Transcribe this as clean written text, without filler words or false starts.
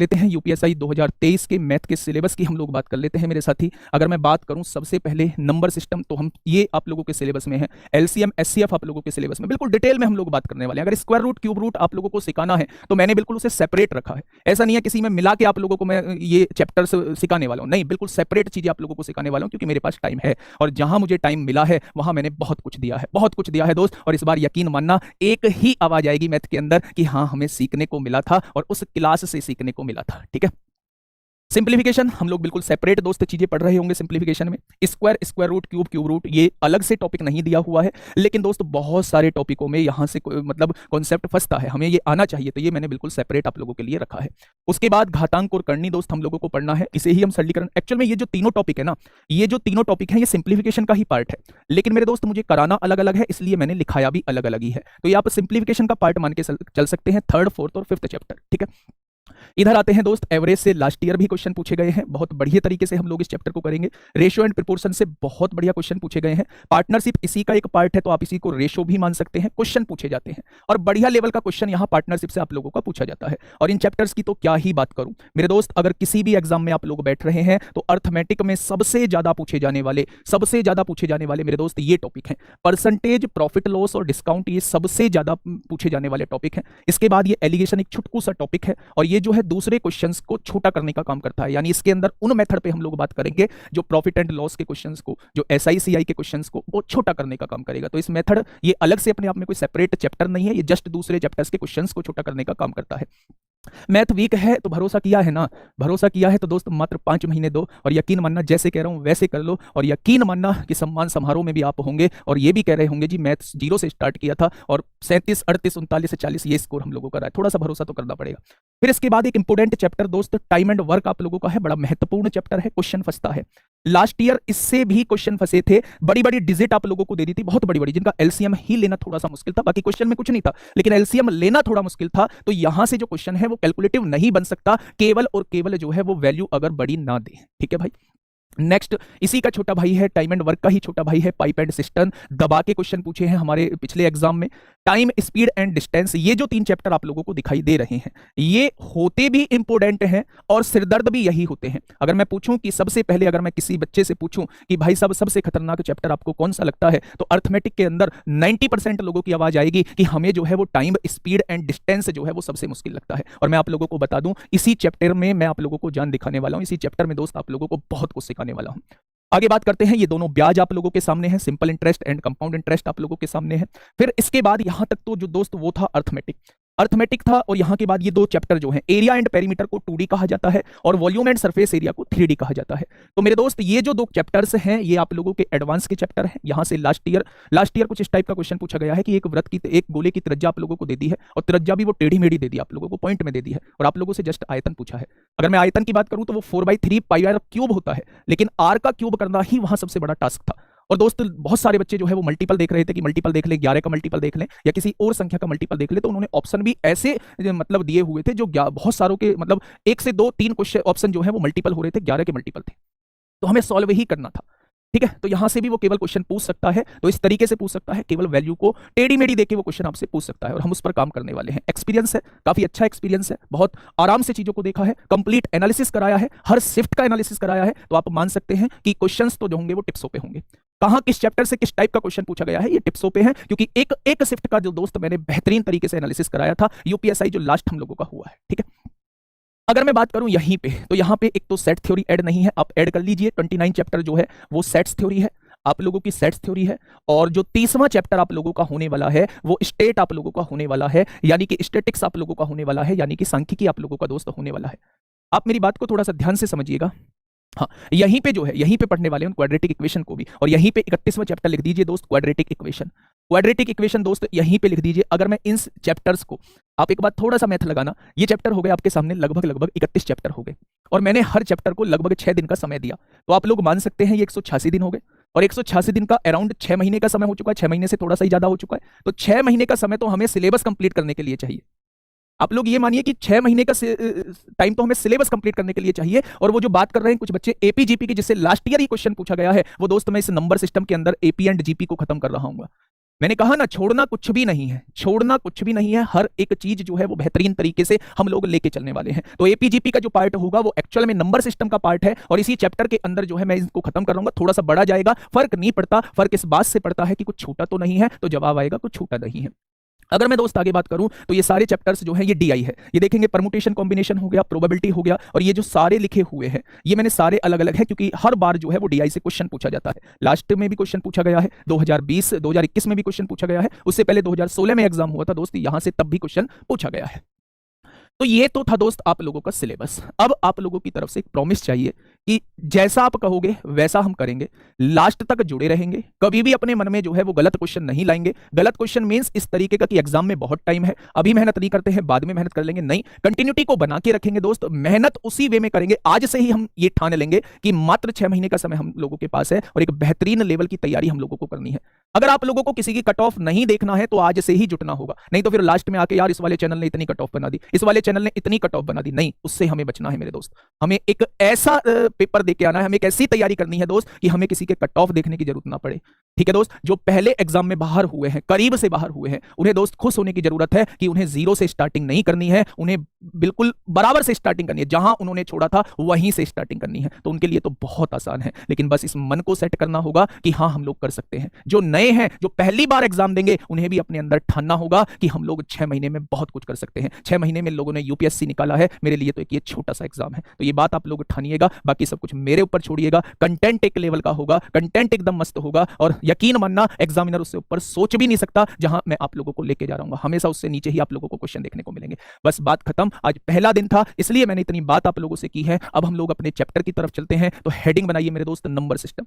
लेते हैं यूपीएससी 2023 के मैथ के सिलेबस की हम लोग बात कर लेते हैं मेरे साथी। अगर मैं बात करूं सबसे पहले नंबर सिस्टम, तो हम ये आप लोगों के सिलेबस में है। एलसीएम एचसीएफ आप लोगों के सिलेबस में बिल्कुल डिटेल में हम लोग बात करने वाले हैं। अगर स्क्वायर रूट क्यूब रूट आप लोगों को सिखाना है तो मैंने बिल्कुल उसे सेपरेट रखा है। ऐसा नहीं है किसी में मिला के आप लोगों को मैं ये चैप्टर सिखाने वाला हूं, नहीं, बिल्कुल सेपरेट चीजें आप लोगों को सिखाने वाला हूं, क्योंकि मेरे पास टाइम है और जहां मुझे टाइम मिला है वहां मैंने बहुत कुछ दिया है, बहुत कुछ दिया है दोस्त। और इस बार यकीन मानना एक ही आवाज आएगी मैथ के अंदर कि हाँ हमें सीखने को मिला था और उस क्लास से सीखने को मिला था। ठीक है, सिंप्लीफिकेशन हम लोग बिल्कुल सेपरेट दोस्त चीजें पढ़ रहे होंगे। सिंप्लीफिकेशन में square, square root, cube, cube root, ये अलग से टॉपिक नहीं दिया हुआ है, लेकिन दोस्त बहुत सारे टॉपिकों में यहां से मतलब कॉन्सेप्ट फंसता है, हमें ये आना चाहिए, तो ये मैंने बिल्कुल सेपरेट आप लोगों के लिए रखा है। उसके बाद घातांक और करनी दोस्त हम लोगों को पढ़ना है, इसे ही हम सरलीकरण। एक्चुअल में ये जो तीनों टॉपिक है ना, ये जो तीनों टॉपिक है ये सिंप्लीफिकेशन का ही पार्ट है, लेकिन मेरे दोस्त मुझे कराना अलग अलग है, इसलिए मैंने लिखाया भी अलग अलग ही है। तो ये आप सिंप्लीफिकेशन का पार्ट मान के चल सकते हैं, थर्ड, फोर्थ और फिफ्थ चैप्टर। ठीक है, इधर आते हैं दोस्त, एवरेज से लास्ट ईयर भी क्वेश्चन पूछे गए हैं, बहुत बढ़िया तरीके से हम लोग इस चैप्टर को करेंगे। रेशियो एंड प्रोपोर्शन से बहुत बढ़िया क्वेश्चन पूछे गए हैं। पार्टनरशिप इसी का एक पार्ट है, तो आप इसी को रेशियो भी मान सकते हैं। क्वेश्चन पूछे जाते हैं और बढ़िया लेवल का क्वेश्चन यहाँ पार्टनरशिप से आप लोगों का पूछा जाता है। और इन चैप्टर्स की तो क्या ही बात करूं मेरे दोस्त, अगर किसी भी एग्जाम में आप लोग बैठ रहे हैं तो अर्थमेटिक में सबसे ज्यादा पूछे जाने वाले मेरे दोस्त ये टॉपिक हैं। परसेंटेज, प्रॉफिट लॉस और डिस्काउंट, ये सबसे ज्यादा पूछे जाने वाले टॉपिक हैं। इसके बाद ये एलिगेशन एक छुटकू सा टॉपिक है, और ये जो है दूसरे क्वेश्चंस को छोटा करने का काम करता है। यानी इसके अंदर उन मेथड पे हम लोग बात करेंगे जो प्रॉफिट एंड लॉस के क्वेश्चंस को, जो एसआईसीआई के क्वेश्चंस को वो छोटा करने का काम करेगा। तो इस मेथड ये अलग से अपने आप में कोई सेपरेट चैप्टर नहीं है, ये जस्ट दूसरे चैप्टर्स के क्वेश्चंस को छोटा करने का काम करता है। मैथ वीक है तो भरोसा किया है ना, भरोसा किया है तो दोस्त मात्र 5 महीने दो, और यकीन मानना जैसे कह रहा हूं वैसे कर लो, और यकीन मानना कि सम्मान समारोह में भी आप होंगे और ये भी कह रहे होंगे जी मैथ 0 से स्टार्ट किया था और 37, 38, 39 से 40 ये स्कोर हम लोगों का रहा है। थोड़ा सा भरोसा तो करना पड़ेगा। फिर इसके बाद एक इंपोर्टेंट चैप्टर दोस्त टाइम एंड वर्क आप लोगों का है, बड़ा महत्वपूर्ण चैप्टर है, क्वेश्चन फंसता है। लास्ट ईयर इससे भी क्वेश्चन फंसे थे, बड़ी बड़ी डिजिट आप लोगों को दे दी थी, बहुत बड़ी बड़ी, जिनका एलसीएम ही लेना थोड़ा सा मुश्किल था, बाकी क्वेश्चन में कुछ नहीं था, लेकिन एलसीएम लेना थोड़ा मुश्किल था। तो यहां से जो क्वेश्चन है वो कैलकुलेटिव नहीं बन सकता, केवल और केवल जो है वो वैल्यू अगर बड़ी ना दे। ठीक है भाई, नेक्स्ट इसी का छोटा भाई है, टाइम एंड वर्क का ही छोटा भाई है, पाइप एंड सिस्टम। दबा के क्वेश्चन पूछे हैं हमारे पिछले एग्जाम में। टाइम, स्पीड एंड डिस्टेंस, ये जो 3 चैप्टर आप लोगों को दिखाई दे रहे हैं ये होते भी इंपोर्टेंट हैं और सिरदर्द भी यही होते हैं। अगर मैं पूछूं कि सबसे पहले, अगर मैं किसी बच्चे से पूछूं कि भाई साहब सबसे खतरनाक चैप्टर आपको कौन सा लगता है, तो अर्थमेटिक के अंदर 90% लोगों की आवाज आएगी कि हमें जो है वो टाइम, स्पीड एंड डिस्टेंस जो है वो सबसे मुश्किल लगता है। और मैं आप लोगों को बता दूं इसी चैप्टर में मैं आप लोगों को जान दिखाने वाला हूं, इसी चैप्टर में दोस्त आप लोगों को बहुत कुछ सिखाने वाला हूं। आगे बात करते हैं, ये दोनों ब्याज आप लोगों के सामने है, simple interest and compound interest आप लोगों के सामने है। फिर इसके बाद यहां तक तो जो दोस्त वो था अर्थमेटिक था, और यहां के बाद ये 2 चैप्टर जो हैं, एरिया एंड पेरीमीटर को 2D कहा जाता है और वॉल्यूम एंड सरफेस एरिया को 3D कहा जाता है। तो मेरे दोस्त ये जो 2 चैप्टर्स हैं ये आप लोगों के एडवांस के चैप्टर हैं। यहां से लास्ट ईयर कुछ इस टाइप का क्वेश्चन पूछा गया है कि एक गोले की त्रिज्या आप लोगों को दे दी है और त्रिज्या भी वो टेढ़ी मेढ़ी दे दी, आप लोगों को पॉइंट में दे दी है, और आप लोगों से जस्ट आयतन पूछा है। अगर मैं आयतन की बात करूं तो वो 4/3 पाई आर क्यूब होता है, लेकिन आर का क्यूब करना ही वहां सबसे बड़ा टास्क था। और दोस्त बहुत सारे बच्चे जो है वो मल्टीपल देख रहे थे कि मल्टीपल देख ले, 11 का मल्टीपल देख लें या किसी और संख्या का मल्टीपल देख ले, तो उन्होंने ऑप्शन भी ऐसे मतलब दिए हुए थे जो बहुत सारों के मतलब 1 से 2, 3 क्वेश्चन ऑप्शन जो है वो मल्टीपल हो रहे थे, 11 के मल्टीपल थे, तो हमें सॉल्व ही करना था। ठीक है, तो यहां से भी वो केवल क्वेश्चन पूछ सकता है, तो इस तरीके से पूछ सकता है, केवल वैल्यू को टेढ़ी मेढ़ी देके वो क्वेश्चन आपसे पूछ सकता है, और हम उस पर काम करने वाले हैं। एक्सपीरियंस है, काफी अच्छा एक्सपीरियंस है, बहुत आराम से चीजों को देखा है, कंप्लीट एनालिसिस कराया है, हर शिफ्ट का एनालिसिस कराया है, तो आप मान सकते हैं कि क्वेश्चंस तो जो होंगे वो टिप्सों पे होंगे। कहां किस चैप्टर से किस टाइप का क्वेश्चन पूछा गया है ये टिप्सों पे है, क्योंकि एक शिफ्ट का जो दोस्त मैंने बेहतरीन तरीके से एनालिसिस कराया था यूपीएसआई जो लास्ट हम लोगों का हुआ है। ठीक है, अगर मैं बात करूं यहीं पे, तो यहां पे एक तो सेट थ्योरी ऐड नहीं है, आप ऐड कर लीजिए। 29 चैप्टर जो है वो सेट्स थ्योरी है, आप लोगों की सेट्स थ्योरी है, और जो 30वां चैप्टर आप लोगों का होने वाला है वो स्टेट आप लोगों का होने वाला है, यानी कि स्टैटिक्स आप लोगों का होने वाला है, यानी कि सांख्यिकी आप लोगों का दोस्त होने वाला है। आप मेरी बात को थोड़ा सा ध्यान से समझिएगा। हाँ, यहीं पे जो है यहीं पे पढ़ने वाले हैं क्वाड्रेटिक इक्वेशन को भी, और यहीं पे 31वां चैप्टर लिख दीजिए दोस्त, क्वाड्रेटिक इक्वेशन दोस्त यहीं पे लिख दीजिए। अगर मैं इन चैप्टर्स को, आप एक बार थोड़ा सा मैथ लगाना, ये चैप्टर हो गए आपके सामने लगभग 31 चैप्टर हो गए, और मैंने हर चैप्टर को लगभग 6 दिन का समय दिया, तो आप लोग मान सकते हैं ये 186 दिन हो गए, और 186 दिन का अराउंड 6 महीने का समय हो चुका है, 6 महीने से थोड़ा सा ही ज्यादा हो चुका है, तो 6 महीने का समय तो हमें सिलेबस कंप्लीट करने के लिए चाहिए। आप लोग ये मानिए कि 6 महीने का टाइम तो हमें सिलेबस कंप्लीट करने के लिए चाहिए, और वो जो बात कर रहे हैं कुछ बच्चे एपी जीपी की, जिससे लास्ट ईयर ही क्वेश्चन पूछा गया है, वो दोस्त मैं इस नंबर सिस्टम के अंदर एपी एंड जीपी को खत्म कर रहा हूँ। मैंने कहा ना, छोड़ना कुछ भी नहीं है, छोड़ना कुछ भी नहीं है। हर एक चीज जो है वो बेहतरीन तरीके से हम लोग लेके चलने वाले हैं। तो एपीजीपी का जो पार्ट होगा वो एक्चुअल में नंबर सिस्टम का पार्ट है, और इसी चैप्टर के अंदर जो है मैं इसको खत्म कर लूंगा। थोड़ा सा बड़ा जाएगा, फर्क नहीं पड़ता। फर्क इस बात से पड़ता है कि कुछ छूटा तो नहीं है, तो जवाब आएगा कुछ छूटा नहीं है। अगर मैं दोस्त आगे बात करूं तो ये सारे चैप्टर्स जो हैं ये डीआई है। ये देखेंगे परमुटेशन कॉम्बिनेशन हो गया, प्रोबेबिलिटी हो गया, और ये जो सारे लिखे हुए हैं ये मैंने सारे अलग अलग है, क्योंकि हर बार जो है वो डीआई से क्वेश्चन पूछा जाता है। लास्ट में भी क्वेश्चन पूछा गया है, 2020 2021 में भी क्वेश्चन पूछा गया है, उससे पहले 2016 में एग्जाम हुआ था दोस्त, यहां से तब भी क्वेश्चन पूछा गया है। तो ये तो था दोस्त आप लोगों का सिलेबस। अब आप लोगों की तरफ से एक प्रॉमिस चाहिए कि जैसा आप कहोगे वैसा हम करेंगे, लास्ट तक जुड़े रहेंगे, कभी भी अपने मन में जो है वो गलत क्वेश्चन नहीं लाएंगे। गलत क्वेश्चन मींस इस तरीके का कि एग्जाम में बहुत टाइम है, अभी मेहनत नहीं करते हैं, बाद में मेहनत कर लेंगे, नहीं, कंटिन्यूटी को बना के रखेंगे दोस्त, मेहनत उसी वे में करेंगे। आज से ही हम ये ठान लेंगे कि मात्र 6 महीने का समय हम लोगों के पास है और एक बेहतरीन लेवल की तैयारी हम लोगों को करनी है। अगर आप लोगों को किसी की कट ऑफ नहीं देखना है तो आज से ही जुटना होगा, नहीं तो फिर लास्ट में आके यार इस वाले चैनल ने इतनी कट ऑफ बना दी, इस वाले चैनल ने इतनी कट ऑफ बना दी, नहीं, उससे हमें बचना है मेरे दोस्त। हमें एक ऐसा पेपर देके आना है, हमें एक ऐसी तैयारी करनी है दोस्त कि हमें किसी के कट ऑफ देखने की जरूरत ना पड़े। ठीक है दोस्त, जो पहले एग्जाम में बाहर हुए हैं, करीब से बाहर हुए हैं, उन्हें दोस्त खुश होने की जरूरत है कि उन्हें जीरो से स्टार्टिंग नहीं करनी है, उन्हें बिल्कुल बराबर से स्टार्टिंग करनी है, जहां उन्होंने छोड़ा था वहीं से स्टार्टिंग करनी है। तो उनके लिए तो बहुत आसान है, लेकिन बस इस मन को सेट करना होगा कि हाँ हम लोग कर सकते हैं। जो नए हैं, जो पहली बार एग्जाम देंगे, उन्हें भी अपने अंदर ठानना होगा कि हम लोग 6 महीने में बहुत कुछ कर सकते हैं। 6 महीने में लोगों ने यूपीएससी निकाला है, मेरे लिए तो एक ये छोटा सा एग्जाम है। तो ये बात आप लोग ठानिएगा, बाकी सब कुछ मेरे ऊपर छोड़िएगा। कंटेंट एक लेवल का होगा, कंटेंट एकदम मस्त होगा, और यकीन मानना एग्जामिनर उससे ऊपर सोच भी नहीं सकता जहां मैं आप लोगों को लेके जा रहा हूं। हमेशा उससे नीचे ही आप लोगों को क्वेश्चन देखने को मिलेंगे। बस बात खत्म। आज पहला दिन था इसलिए मैंने इतनी बात आप लोगों से की है। अब हम लोग अपने चैप्टर की तरफ चलते हैं। तो हेडिंग बनाइए मेरे दोस्त, नंबर सिस्टम।